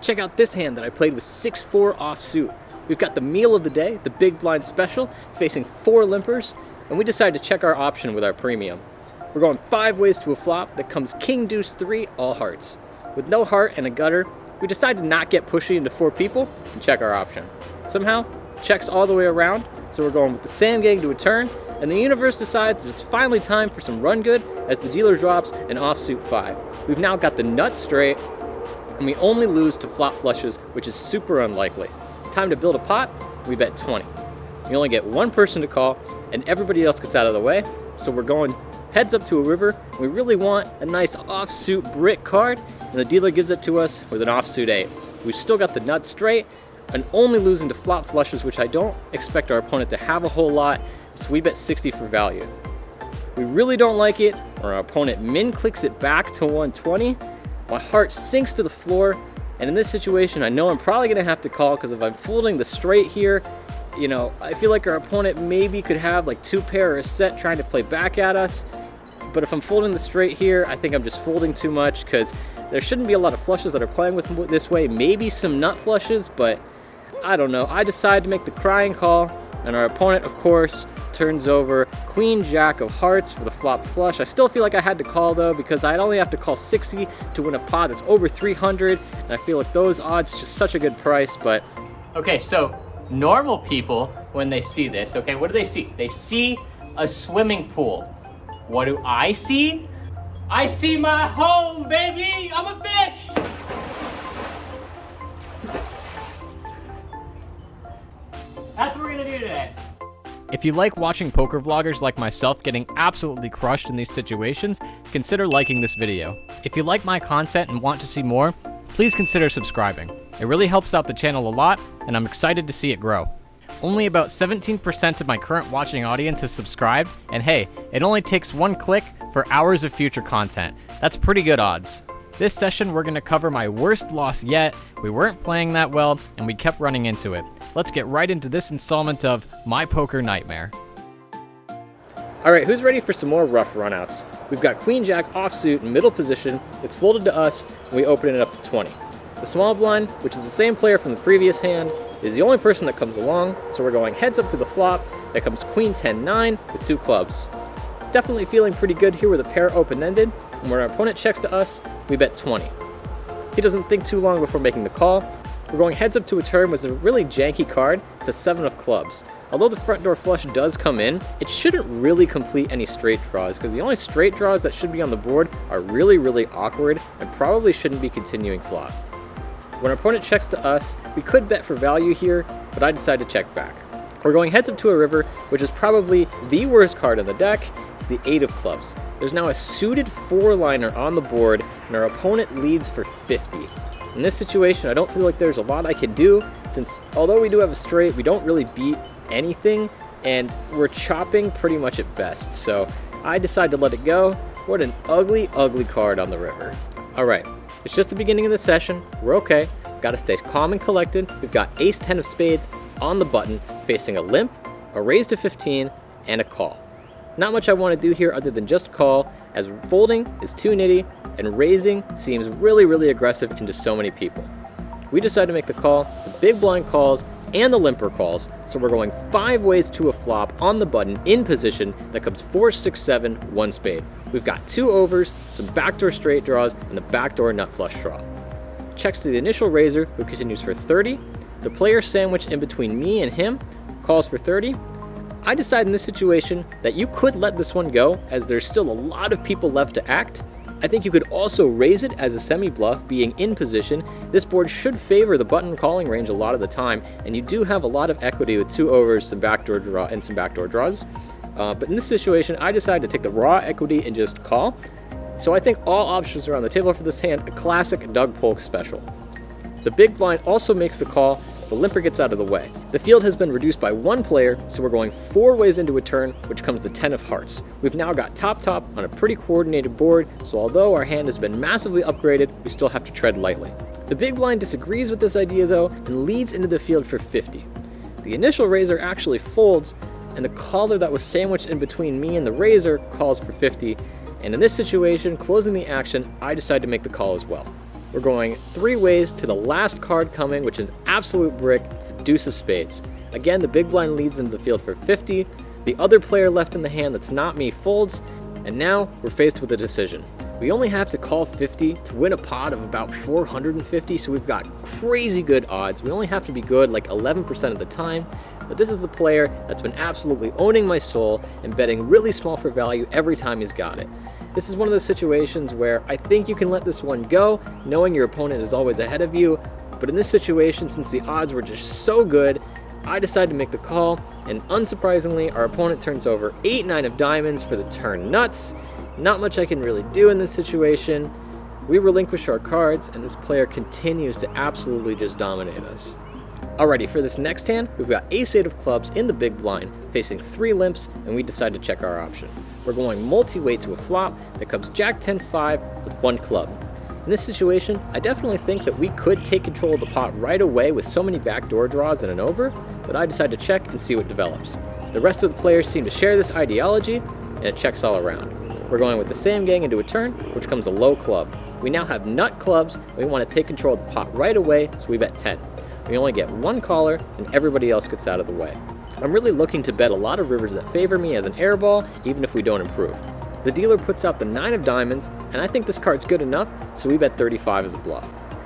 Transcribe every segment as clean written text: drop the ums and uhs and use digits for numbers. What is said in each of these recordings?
Check out this hand that I played with 6-4 offsuit. We've got the meal of the day, the big blind special, facing 4 limpers, and we decided to check our option with our premium. We're going 5 ways to a flop that comes king deuce 3 all hearts. With no heart and a gutter, we decided to not get pushy into 4 people and check our option. Somehow, checks all the way around, so we're going with the Sam gang to a turn, and the universe decides that it's finally time for some run good as the dealer drops an offsuit 5. We've now got the nut straight, and we only lose to flop flushes, which is super unlikely. Time to build a pot, we bet 20. You only get 1 person to call, and everybody else gets out of the way, so we're going heads up to a river. We really want a nice offsuit brick card, and the dealer gives it to us with an offsuit 8. We've still got the nut straight, and only losing to flop flushes, which I don't expect our opponent to have a whole lot, so we bet 60 for value. We really don't like it, or our opponent min clicks it back to 120. My heart sinks to the floor, and in this situation, I know I'm probably gonna have to call, because if I'm folding the straight here, you know, I feel like our opponent maybe could have like 2 pair or a set trying to play back at us. But if I'm folding the straight here, I think I'm just folding too much, because there shouldn't be a lot of flushes that are playing with this way. Maybe some nut flushes, but I don't know. I decided to make the crying call, and our opponent, of course, turns over queen jack of hearts for the flop flush. I still feel like I had to call though, because I'd only have to call 60 to win a pot that's over 300, and I feel like those odds just such a good price. But okay, so normal people, when they see this, okay, what do they see? They see a swimming pool. What do I see? I see my home, baby! I'm a fish! That's what we're gonna do today. if you like watching poker vloggers like myself getting absolutely crushed in these situations, consider liking this video. If you like my content and want to see more, please consider subscribing. It really helps out the channel a lot, and I'm excited to see it grow. Only about 17% of my current watching audience is subscribed, and hey, it only takes 1 click for hours of future content. That's pretty good odds. This session, we're going to cover my worst loss yet. We weren't playing that well, and we kept running into it. Let's get right into this installment of My Poker Nightmare. Alright, who's ready for some more rough runouts? We've got Queen Jack offsuit in middle position. It's folded to us, and we open it up to 20. The small blind, which is the same player from the previous hand, is the only person that comes along, so we're going heads up to the flop. That comes Queen 10-9 with 2 clubs. Definitely feeling pretty good here with a pair open-ended, and when our opponent checks to us, we bet 20. He doesn't think too long before making the call. We're going heads up to a turn with a really janky card, the 7 of clubs. Although the front door flush does come in, it shouldn't really complete any straight draws, because the only straight draws that should be on the board are really, really awkward and probably shouldn't be continuing flop. When our opponent checks to us, we could bet for value here, but I decided to check back. We're going heads up to a river, which is probably the worst card in the deck. It's the 8 of clubs. There's now a suited 4-liner on the board, and our opponent leads for 50. In this situation, I don't feel like there's a lot I can do, since although we do have a straight, we don't really beat anything, and we're chopping pretty much at best. So I decided to let it go. What an ugly, ugly card on the river. Alright, it's just the beginning of the session. We're okay. Gotta stay calm and collected. We've got ace 10 of spades on the button, facing a limp, a raise to 15, and a call. Not much I want to do here other than just call, as folding is too nitty, and raising seems really, really aggressive into so many people. We decide to make the call, the big blind calls, and the limper calls, so we're going 5 ways to a flop on the button in position that comes 4, 6, 7, 1 spade. We've got 2 overs, some backdoor straight draws, and the backdoor nut flush draw. Checks to the initial raiser, who continues for 30. The player sandwiched in between me and him calls for 30. I decide in this situation that you could let this one go, as there's still a lot of people left to act. I think you could also raise it as a semi-bluff, being in position. This board should favor the button calling range a lot of the time, and you do have a lot of equity with 2 overs, some backdoor draw, and some backdoor draws. But in this situation, I decided to take the raw equity and just call. So I think all options are on the table for this hand, a classic Doug Polk special. The big blind also makes the call. The limper gets out of the way. The field has been reduced by 1 player, so we're going 4 ways into a turn, which comes the 10 of hearts. We've now got top on a pretty coordinated board, so although our hand has been massively upgraded, we still have to tread lightly. The big blind disagrees with this idea though, and leads into the field for 50. The initial raiser actually folds, and the caller that was sandwiched in between me and the raiser calls for 50. And in this situation, closing the action, I decide to make the call as well. We're going 3 ways to the last card coming, which is an absolute brick. It's the deuce of spades. Again, the big blind leads into the field for 50. The other player left in the hand that's not me folds, and now we're faced with a decision. We only have to call 50 to win a pot of about 450, so we've got crazy good odds. We only have to be good like 11% of the time, but this is the player that's been absolutely owning my soul and betting really small for value every time he's got it. This is one of those situations where I think you can let this one go, knowing your opponent is always ahead of you, but in this situation, since the odds were just so good, I decided to make the call, and unsurprisingly, our opponent turns over 8-9 of diamonds for the turn nuts. Not much I can really do in this situation. We relinquish our cards, and this player continues to absolutely just dominate us. Alrighty, for this next hand, we've got ace-8 of clubs in the big blind, facing 3 limps, and we decide to check our option. We're going multi-weight to a flop that comes jack-10-5 with 1 club. In this situation, I definitely think that we could take control of the pot right away with so many backdoor draws and an over, but I decide to check and see what develops. The rest of the players seem to share this ideology, and it checks all around. We're going with the same gang into a turn, which comes a low club. We now have nut clubs, and we want to take control of the pot right away, so we bet 10. We only get 1 caller, and everybody else gets out of the way. I'm really looking to bet a lot of rivers that favor me as an airball, even if we don't improve. The dealer puts out the 9 of diamonds, and I think this card's good enough, so we bet 35 as a bluff.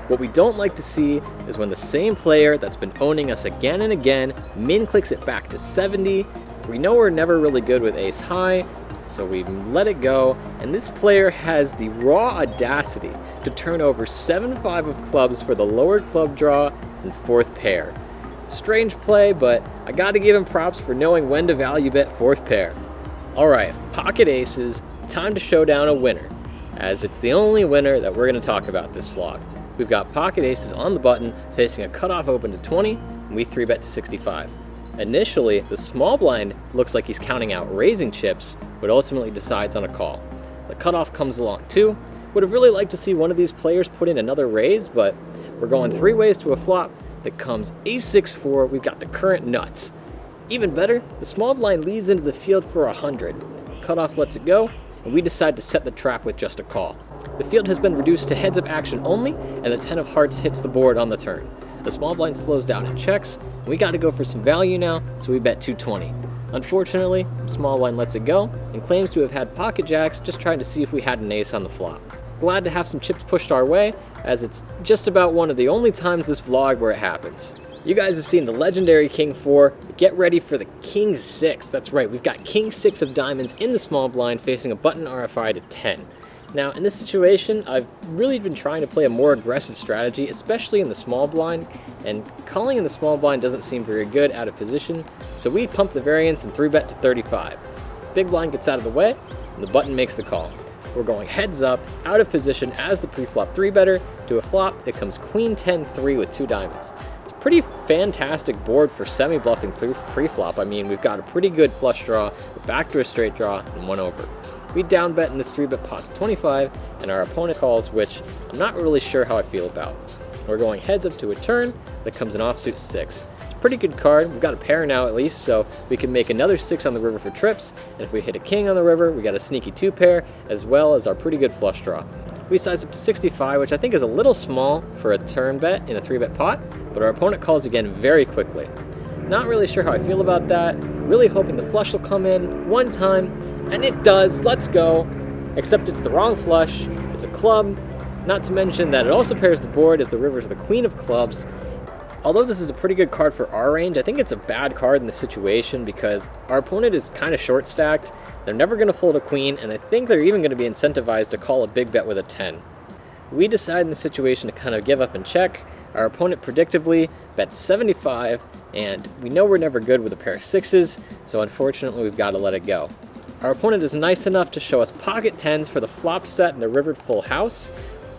What we don't like to see is when the same player that's been owning us again and again min clicks it back to 70. We know we're never really good with ace high, so we let it go, and this player has the raw audacity to turn over 7-5 of clubs for the lower club draw and 4th pair. Strange play, but I gotta give him props for knowing when to value bet 4th pair. Alright, pocket aces, time to show down a winner, as it's the only winner that we're going to talk about this vlog. We've got pocket aces on the button, facing a cutoff open to 20, and we 3-bet to 65. Initially, the small blind looks like he's counting out raising chips, but ultimately decides on a call. The cutoff comes along too. Would have really liked to see one of these players put in another raise, but we're going 3 ways to a flop that comes ace-6-4. We've got the current nuts. Even better, the small blind leads into the field for 100. Cutoff lets it go, and we decide to set the trap with just a call. The field has been reduced to heads of action only, and the 10 of hearts hits the board on the turn. The small blind slows down and checks, and we gotta go for some value now, so we bet 220. Unfortunately, small blind lets it go, and claims to have had pocket jacks, just trying to see if we had an ace on the flop. Glad to have some chips pushed our way, as it's just about one of the only times this vlog where it happens. You guys have seen the legendary King 4, get ready for the King 6. That's right, we've got King 6 of diamonds in the small blind facing a button RFI to 10. Now, in this situation, I've really been trying to play a more aggressive strategy, especially in the small blind, and calling in the small blind doesn't seem very good out of position, so we pump the variance and 3-bet to 35. Big blind gets out of the way, and the button makes the call. We're going heads up, out of position as the pre-flop 3-better, to a flop that comes queen 10-3 with 2 diamonds. It's a pretty fantastic board for semi-bluffing pre-flop. I mean, we've got a pretty good flush draw, a backdoor straight draw, and 1 over. We down bet in this 3-bet pot to 25, and our opponent calls, which I'm not really sure how I feel about. We're going heads up to a turn that comes an offsuit 6. It's a pretty good card. We've got a pair now at least, so we can make another 6 on the river for trips, and if we hit a king on the river, we got a sneaky 2 pair, as well as our pretty good flush draw. We size up to 65, which I think is a little small for a turn bet in a 3-bet pot, but our opponent calls again very quickly. Not really sure how I feel about that, really hoping the flush will come in one time, and it does. Let's go. Except it's the wrong flush, it's a club, not to mention that it also pairs the board as the river's the queen of clubs. Although this is a pretty good card for our range, I think it's a bad card in this situation because our opponent is kind of short stacked, they're never going to fold a queen, and I think they're even going to be incentivized to call a big bet with a 10. We decide in the situation to kind of give up and check. Our opponent predictably bets 75, and we know we're never good with a pair of 6s, so unfortunately we've got to let it go. Our opponent is nice enough to show us pocket 10s for the flop set and the rivered full house.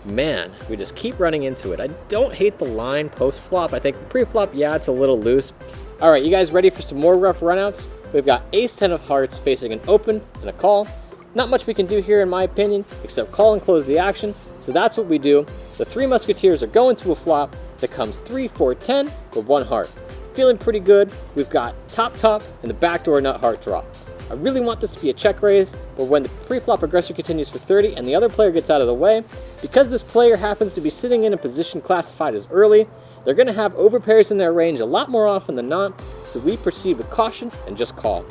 Man, we just keep running into it. I don't hate the line post-flop. I think pre-flop, yeah, it's a little loose. All right, you guys ready for some more rough runouts? We've got ace-10 of hearts facing an open and a call. Not much we can do here in my opinion, except call and close the action. So that's what we do. The 3 musketeers are going to a flop that comes 3-4-10 with 1 heart. Feeling pretty good. We've got top and the backdoor nut heart draw. I really want this to be a check raise, or when the pre-flop aggressor continues for 30 and the other player gets out of the way. Because this player happens to be sitting in a position classified as early, they're going to have overpairs in their range a lot more often than not, so we proceed with caution and just call.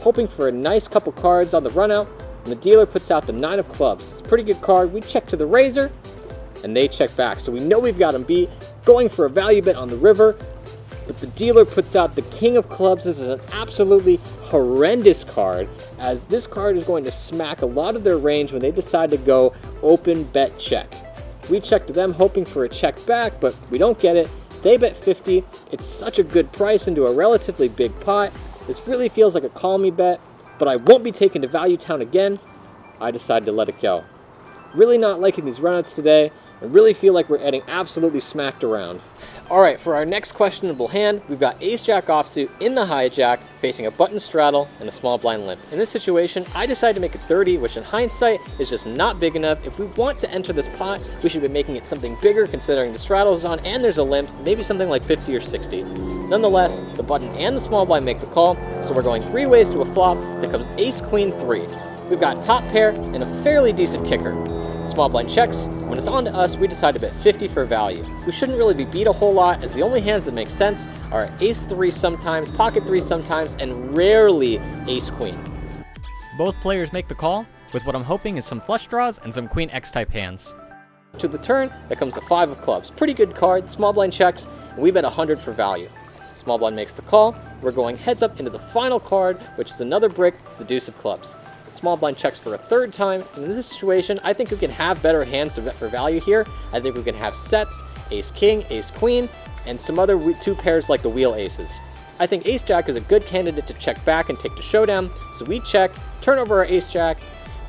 Hoping for a nice couple cards on the run out, and the dealer puts out the 9 of clubs. It's a pretty good card. We check to the razor, and they check back. So we know we've got them beat, going for a value bet on the river, but the dealer puts out the king of clubs. This is an absolutely horrendous card, as this card is going to smack a lot of their range when they decide to go open bet check. We check to them hoping for a check back, but we don't get it. They bet 50. It's such a good price into a relatively big pot. This really feels like a call me bet, but I won't be taken to Value Town again. I decided to let it go. Really not liking these runouts today, and really feel like we're getting absolutely smacked around. Alright, for our next questionable hand, we've got Ace-Jack offsuit in the hijack, facing a button straddle and a small blind limp. In this situation, I decided to make it 30, which in hindsight is just not big enough. If we want to enter this pot, we should be making it something bigger considering the straddle's on and there's a limp, maybe something like 50 or 60. Nonetheless, the button and the small blind make the call, so we're going 3 ways to a flop that comes Ace-Queen 3. We've got top pair and a fairly decent kicker. Small blind checks. When it's on to us, we decide to bet 50 for value. We shouldn't really be beat a whole lot, as the only hands that make sense are ace 3 sometimes, pocket 3 sometimes, and rarely ace queen. Both players make the call, with what I'm hoping is some flush draws and some queen X type hands. To the turn, there comes the 5 of clubs. Pretty good card. Small blind checks, and we bet 100 for value. Small blind makes the call. We're going heads up into the final card, which is another brick. It's the deuce of clubs. Small blind checks for a 3rd time. In this situation, I think we can have better hands to bet for value here. I think we can have sets, ace king, ace queen, and some other 2 pairs like the wheel aces. I think ace jack is a good candidate to check back and take to showdown, so we check, turn over our ace jack,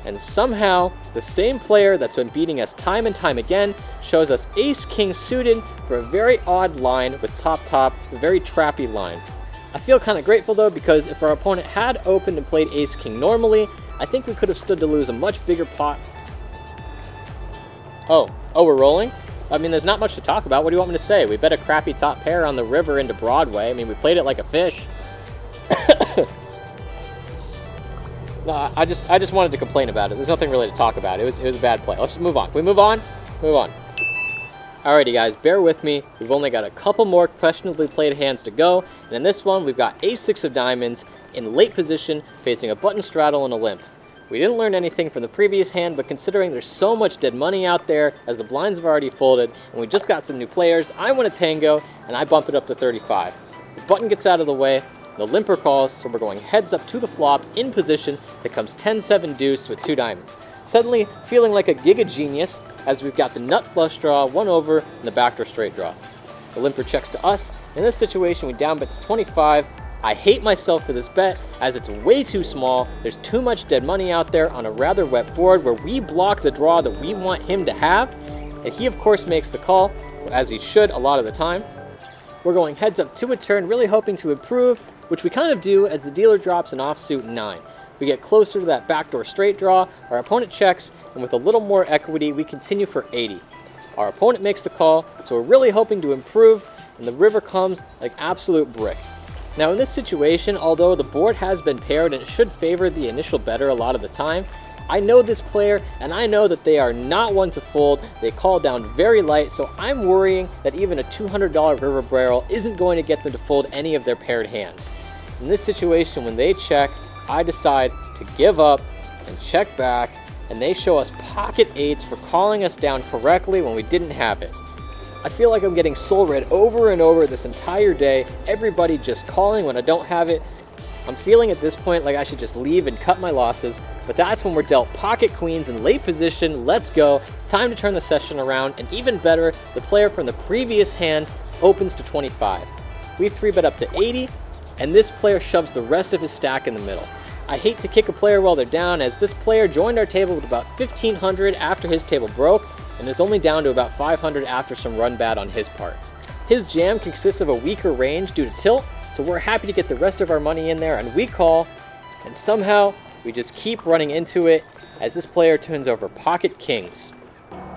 and somehow the same player that's been beating us time and time again shows us ace king suited for a very odd line with top, a very trappy line. I feel kind of grateful though, because if our opponent had opened and played ace king normally, I think we could have stood to lose a much bigger pot. Oh, we're rolling? I mean, there's not much to talk about. What do you want me to say? We bet a crappy top pair on the river into Broadway. I mean, we played it like a fish. No, I just wanted to complain about it. There's nothing really to talk about. It was a bad play. Let's just move on. Can we move on? Move on. Alrighty guys, bear with me. We've only got a couple more questionably played hands to go. And in this one, we've got ace 6 of diamonds in late position, facing a button straddle and a limp. We didn't learn anything from the previous hand, but considering there's so much dead money out there, as the blinds have already folded, and we just got some new players, I want a tango, and I bump it up to 35. The button gets out of the way, the limper calls, so we're going heads up to the flop in position that comes 10-7 deuce with 2 diamonds. Suddenly feeling like a giga genius, as we've got the nut flush draw, 1 over, and the backdoor straight draw. The limper checks to us. In this situation, we down bet to 25. I hate myself for this bet, as it's way too small. There's too much dead money out there on a rather wet board where we block the draw that we want him to have, and he of course makes the call, as he should a lot of the time. We're going heads up to a turn, really hoping to improve, which we kind of do as the dealer drops an offsuit 9. We get closer to that backdoor straight draw, our opponent checks, and with a little more equity, we continue for 80. Our opponent makes the call, so we're really hoping to improve, and the river comes like absolute brick. Now in this situation, although the board has been paired and it should favor the initial better a lot of the time, I know this player and I know that they are not one to fold. They call down very light, so I'm worrying that even a $200 river barrel isn't going to get them to fold any of their paired hands. In this situation, when they check, I decide to give up and check back, and they show us pocket 8s for calling us down correctly when we didn't have it. I feel like I'm getting soul read over and over this entire day, everybody just calling when I don't have it. I'm feeling at this point like I should just leave and cut my losses, but that's when we're dealt pocket queens in late position. Let's go. Time to turn the session around, and even better, the player from the previous hand opens to 25. We 3-bet up to 80, and this player shoves the rest of his stack in the middle. I hate to kick a player while they're down, as this player joined our table with about 1,500 after his table broke, and is only down to about 500 after some run bad on his part. His jam consists of a weaker range due to tilt, so we're happy to get the rest of our money in there, and we call, and somehow we just keep running into it as this player turns over pocket kings.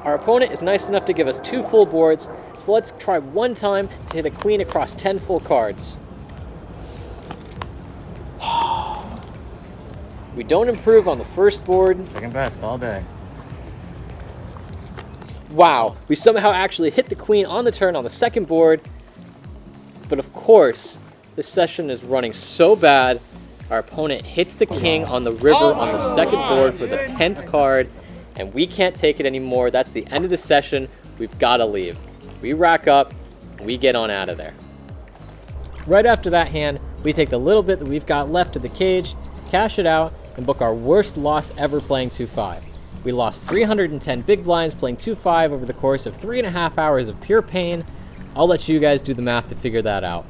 Our opponent is nice enough to give us 2 full boards, so let's try one time to hit a queen across 10 full cards. We don't improve on the first board. Second best all day. Wow, we somehow actually hit the queen on the turn on the second board. But of course, this session is running so bad, our opponent hits the king on the river on the second board for the 10th card, and we can't take it anymore. That's the end of the session. We've got to leave. We rack up, and we get on out of there. Right after that hand, we take the little bit that we've got left of the cage, cash it out, and book our worst loss ever playing 2-5. We lost 310 big blinds playing 2-5 over the course of 3.5 hours of pure pain. I'll let you guys do the math to figure that out.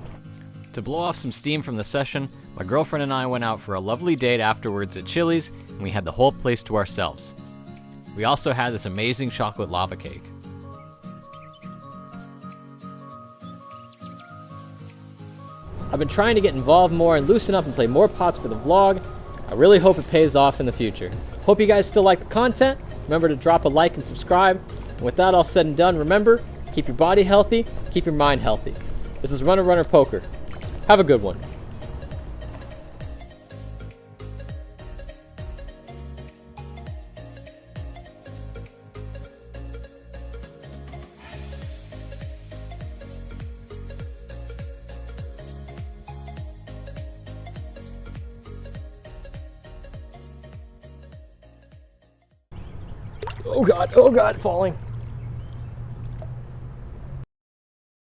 To blow off some steam from the session, my girlfriend and I went out for a lovely date afterwards at Chili's, and we had the whole place to ourselves. We also had this amazing chocolate lava cake. I've been trying to get involved more and loosen up and play more pots for the vlog. I really hope it pays off in the future. Hope you guys still like the content. Remember to drop a like and subscribe. And with that all said and done, remember, keep your body healthy, keep your mind healthy. This is Runner Runner Poker. Have a good one. Oh God, falling.